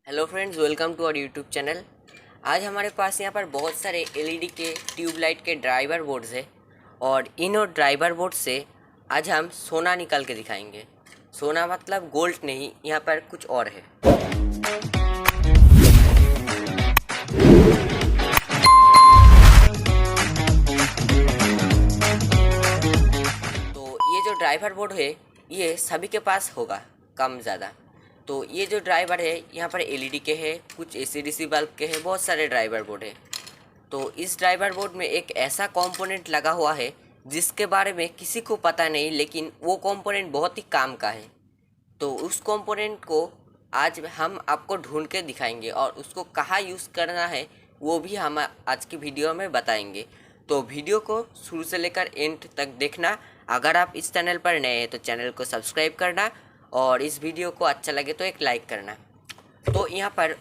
Hello friends, welcome to our YouTube channel. आज हमारे पास यहाँ पर बहुत सारे एलईडी के ट्यूबलाइट के ड्राइवर बोर्ड्स है और इन ड्राइवर बोर्ड से आज हम सोना निकाल के दिखाएंगे। सोना मतलब गोल्ड नहीं, यहाँ पर कुछ और है। तो ये जो ड्राइवर बोर्ड है ये सभी के पास होगा, कम ज़्यादा। तो ये जो ड्राइवर है यहाँ पर एलईडी के हैं, कुछ एसीडीसी बल्ब के हैं, बहुत सारे ड्राइवर बोर्ड है। तो इस ड्राइवर बोर्ड में एक ऐसा कंपोनेंट लगा हुआ है जिसके बारे में किसी को पता नहीं, लेकिन वो कंपोनेंट बहुत ही काम का है। तो उस कंपोनेंट को आज हम आपको ढूंढ के दिखाएंगे और उसको कहाँ यूज़ करना है वो भी हम आज की वीडियो में बताएंगे। तो वीडियो को शुरू से लेकर एंड तक देखना। अगर आप इस चैनल पर नए हैं तो चैनल को सब्सक्राइब करना और इस वीडियो को अच्छा लगे तो एक लाइक करना। तो यहाँ पर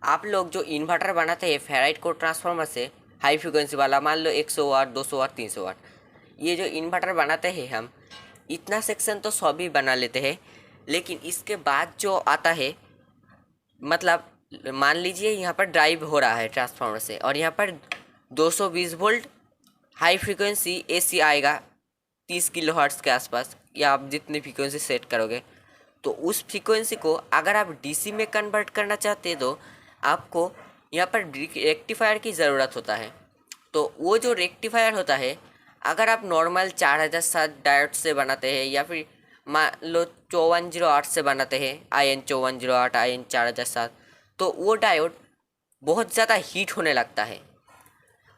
आप लोग जो इन्वर्टर बनाते हैं फेराइट कोर ट्रांसफार्मर से, हाई फ्रिक्वेंसी वाला, मान लो 100 वाट, 200 वाट, 300 वाट, ये जो इन्वर्टर बनाते हैं हम, इतना सेक्शन तो सभी बना लेते हैं। लेकिन इसके बाद जो आता है, मतलब मान लीजिए यहाँ पर ड्राइव हो रहा है ट्रांसफार्मर से और यहाँ पर 220 वोल्ट हाई फ्रिक्वेंसी एसी आएगा 30 किलो हर्ट्ज़ के आसपास, या आप जितनी फ्रीक्वेंसी सेट करोगे। तो उस फ्रीक्वेंसी को अगर आप डीसी में कन्वर्ट करना चाहते हैं तो आपको यहाँ पर रेक्टिफायर की ज़रूरत होता है। तो वो जो रेक्टिफायर होता है, अगर आप नॉर्मल 4007 डायोड से बनाते हैं या फिर मान लो 5408 से बनाते हैं, IN 5408, IN 4007, तो वो डायोड बहुत ज़्यादा हीट होने लगता है।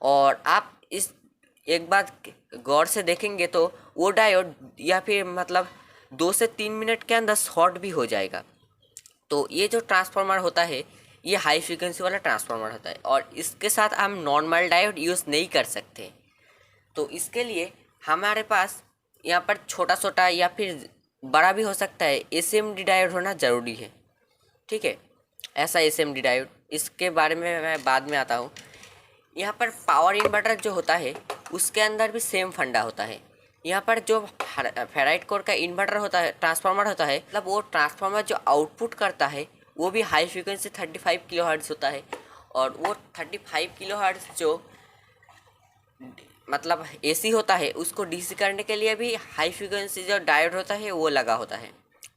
और आप इस एक बात गौर से देखेंगे तो वो डायोड या फिर मतलब 2 से 3 मिनट के अंदर शॉर्ट भी हो जाएगा। तो ये जो ट्रांसफार्मर होता है ये हाई फ्रिक्वेंसी वाला ट्रांसफार्मर होता है और इसके साथ हम नॉर्मल डायोड यूज़ नहीं कर सकते। तो इसके लिए हमारे पास यहाँ पर छोटा छोटा या फिर बड़ा भी हो सकता है एसएमडी डायोड होना ज़रूरी है। ठीक है, ऐसा एसएमडी डायोड, इसके बारे में मैं बाद में आता हूँ। यहाँ पर पावर इन्वर्टर जो होता है उसके अंदर भी सेम फंडा होता है। यहाँ पर जो फेराइट कोर का इन्वर्टर होता है, ट्रांसफार्मर होता है, मतलब वो ट्रांसफार्मर जो आउटपुट करता है वो भी हाई फ्रिक्वेंसी 35 किलो हर्ट्ज़ होता है। और वो 35 किलो हर्ट्ज़ जो मतलब एसी होता है उसको डीसी करने के लिए भी हाई फ्रिक्वेंसी जो डायोड होता है वो लगा होता है।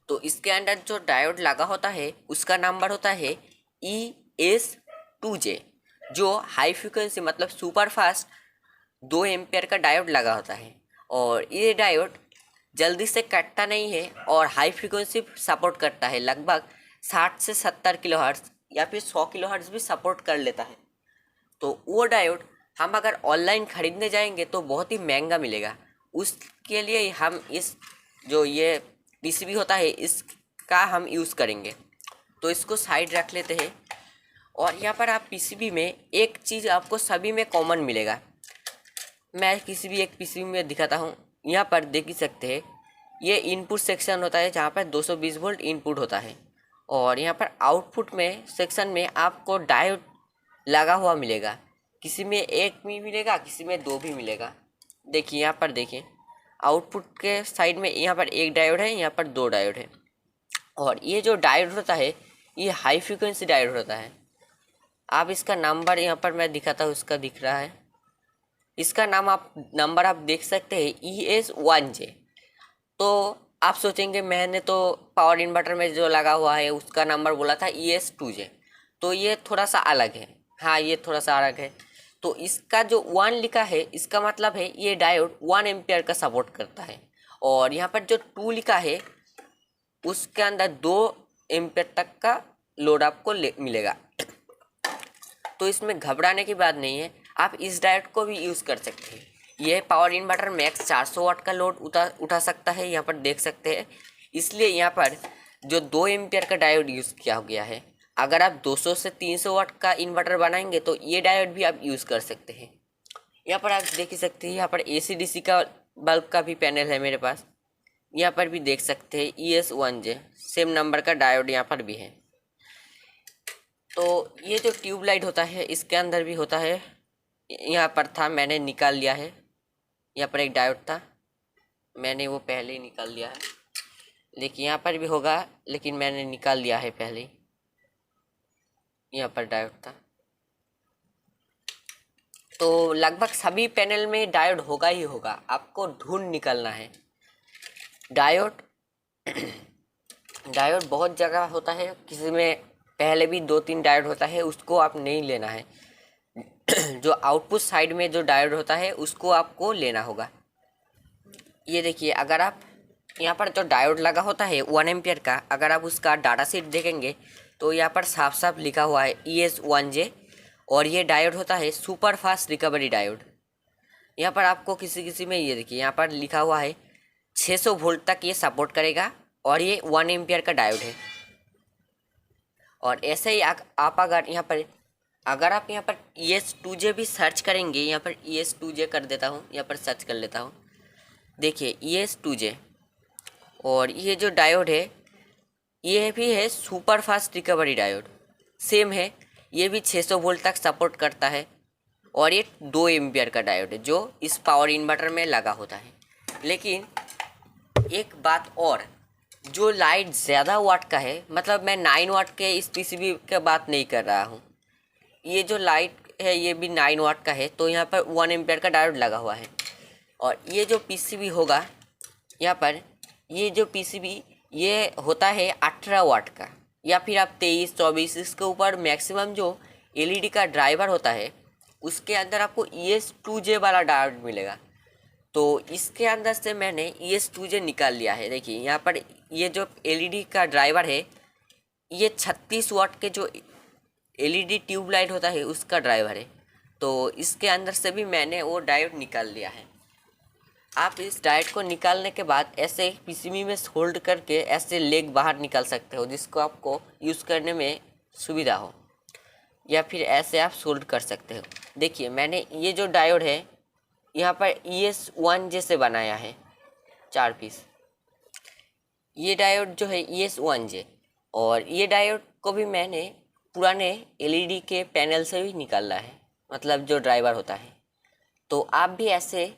तो इसके अंदर जो डायोड लगा होता है उसका नंबर होता है ES2J, जो हाई फ्रिक्वेंसी मतलब सुपर फास्ट 2 एम्पियर का डायोड लगा होता है। और ये डायोड जल्दी से कटता नहीं है और हाई फ्रिक्वेंसी सपोर्ट करता है, लगभग 60 से 70 किलो हर्ट्ज़ या फिर 100 किलो हर्ट्ज़ भी सपोर्ट कर लेता है। तो वो डायोड हम अगर ऑनलाइन ख़रीदने जाएंगे तो बहुत ही महंगा मिलेगा। उसके लिए हम इस जो ये पीसीबी होता है इसका हम यूज़ करेंगे। तो इसको साइड रख लेते हैं। और यहाँ पर आप पीसीबी में एक चीज़ आपको सभी में कॉमन मिलेगा। मैं किसी भी एक पीसीबी में दिखाता हूँ। यहाँ पर देख ही सकते हैं, ये इनपुट सेक्शन होता है जहाँ पर 220 वोल्ट इनपुट होता है और यहाँ पर आउटपुट में सेक्शन में आपको डायोड लगा हुआ मिलेगा। किसी में एक भी मिलेगा, किसी में 2 भी मिलेगा। देखिए यहाँ पर, देखिए आउटपुट के साइड में यहाँ पर एक डायोड है, यहाँ पर 2 डायोड है। और ये जो डायोड होता है ये हाई फ्रिक्वेंसी डायोड होता है। आप इसका नंबर यहाँ पर मैं दिखाता हूँ, इसका दिख रहा है, इसका नंबर आप देख सकते हैं ES1J। तो आप सोचेंगे मैंने तो पावर इन्वर्टर में जो लगा हुआ है उसका नंबर बोला था ES2J, तो ये थोड़ा सा अलग है। हाँ, ये थोड़ा सा अलग है। तो इसका जो 1 लिखा है इसका मतलब है ये डायोड 1 एम्पियर का सपोर्ट करता है। और यहाँ पर जो 2 लिखा है उसके अंदर 2 एम्पियर तक का लोड आपको मिलेगा। तो इसमें घबराने की बात नहीं है, आप इस डायोड को भी यूज़ कर सकते हैं। यह पावर इन्वर्टर मैक्स 400 वाट का लोड उठा सकता है, यहाँ पर देख सकते हैं। इसलिए यहाँ पर जो 2 एम्पियर का डायोड यूज़ किया गया है। अगर आप 200 से 300 वाट का इन्वर्टर बनाएंगे तो ये डायोड भी आप यूज़ कर सकते हैं। यहाँ पर आप देख ही सकते हैं, यहाँ पर AC/DC का बल्ब का भी पैनल है मेरे पास। यहाँ पर भी देख सकते हैं ES1J, सेम नंबर का डायोड यहाँ पर भी है। तो ये जो ट्यूबलाइट होता है इसके अंदर भी होता है। यहाँ पर था, मैंने निकाल लिया है। यहाँ पर एक डायोड था, मैंने वो पहले ही निकाल लिया है। लेकिन यहाँ पर भी होगा, लेकिन मैंने निकाल लिया है पहले ही। यहाँ पर डायोड था। तो लगभग सभी पैनल में डायोड होगा ही होगा, आपको ढूंढ निकलना है। डायोड डायोड बहुत जगह होता है, किसी में पहले भी 2-3 डायोड होता है, उसको आप नहीं लेना है। जो आउटपुट साइड में जो डायोड होता है उसको आपको लेना होगा। ये देखिए, अगर आप यहाँ पर जो डायोड लगा होता है 1 एम्पियर का, अगर आप उसका डाटा शीट देखेंगे तो यहाँ पर साफ साफ लिखा हुआ है ES1J, और ये डायोड होता है सुपर फास्ट रिकवरी डायोड। यहाँ पर आपको किसी में ये देखिए, यहाँ पर लिखा हुआ है 600 वोल्ट तक ये सपोर्ट करेगा, और ये 1 एम्पियर का डायोड है। और ऐसे ही आप अगर आप यहाँ पर ES2J भी सर्च करेंगे, यहाँ पर ES2J कर देता हूँ, यहाँ पर सर्च कर लेता हूँ। देखिए ES2J, और ये जो डायोड है ये भी है super fast recovery diode, same है, ये भी 600 वोल्ट तक सपोर्ट करता है, और ये 2 एम्पियर का डायोड है जो इस पावर इन्वर्टर में लगा होता है। लेकिन एक बात और, जो लाइट ज़्यादा वाट का है, मतलब मैं 9 वाट के इस पीसीबी की बात नहीं कर रहा हूँ, ये जो लाइट है ये भी 9 वाट का है, तो यहाँ पर 1 एम्पियर का डायोड लगा हुआ है। और ये जो पीसीबी होगा, यहाँ पर ये जो पीसीबी ये होता है 18 वाट का, या फिर आप 23-24, इसके ऊपर मैक्सिमम जो एलईडी का ड्राइवर होता है उसके अंदर आपको ES2J वाला डायोड मिलेगा। तो इसके अंदर से मैंने ES2J निकाल लिया है। देखिए यहाँ पर ये जो एलईडी का ड्राइवर है ये 36 वाट के जो एलईडी ट्यूबलाइट होता है उसका ड्राइवर है, तो इसके अंदर से भी मैंने वो डायोड निकाल लिया है। आप इस डायोड को निकालने के बाद ऐसे पीसीबी में होल्ड करके ऐसे लेग बाहर निकाल सकते हो, जिसको आपको यूज़ करने में सुविधा हो, या फिर ऐसे आप सोल्ड कर सकते हो। देखिए मैंने ये जो डायोड है यहाँ पर ES1J से बनाया है 4 पीस। ये डायोड जो है ES1J, और ये डायोड को भी मैंने पुराने एलईडी के पैनल से भी निकाला है, मतलब जो ड्राइवर होता है। तो आप भी ऐसे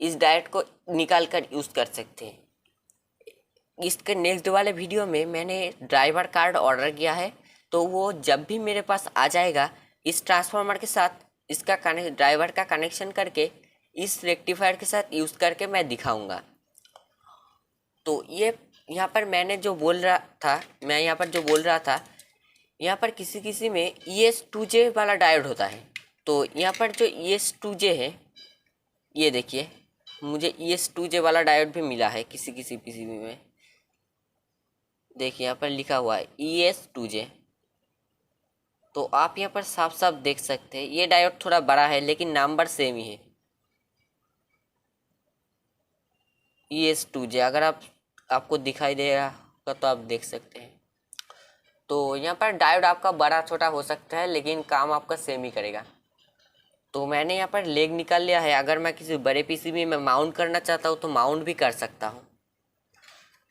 इस डायोड को निकाल कर यूज़ कर सकते हैं। इसके नेक्स्ट वाले वीडियो में मैंने ड्राइवर कार्ड ऑर्डर किया है, तो वो जब भी मेरे पास आ जाएगा, इस ट्रांसफार्मर के साथ इसका ड्राइवर का कनेक्शन करके इस रेक्टिफायर के साथ यूज़ करके मैं दिखाऊंगा। तो ये यहाँ पर मैं यहाँ पर जो बोल रहा था, यहाँ पर किसी में ES2J वाला डायोड होता है। तो यहाँ पर जो ES2J है, ये देखिए मुझे ES2J वाला डायोड भी मिला है किसी पीसीबी में। देखिए यहाँ पर लिखा हुआ है ES2J, तो आप यहाँ पर साफ साफ देख सकते हैं। ये डायोड थोड़ा बड़ा है लेकिन नंबर सेम ही है ES2J। अगर आपको दिखाई दे रहा होगा तो आप देख सकते हैं। तो यहाँ पर डायोड आपका बड़ा छोटा हो सकता है, लेकिन काम आपका सेम ही करेगा। तो मैंने यहाँ पर लेग निकाल लिया है। अगर मैं किसी बड़े पीसीबी में माउंट करना चाहता हूँ तो माउंट भी कर सकता हूँ।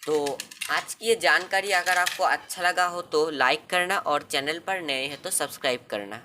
तो आज की ये जानकारी अगर आपको अच्छा लगा हो तो लाइक करना, और चैनल पर नए हैं तो सब्सक्राइब करना।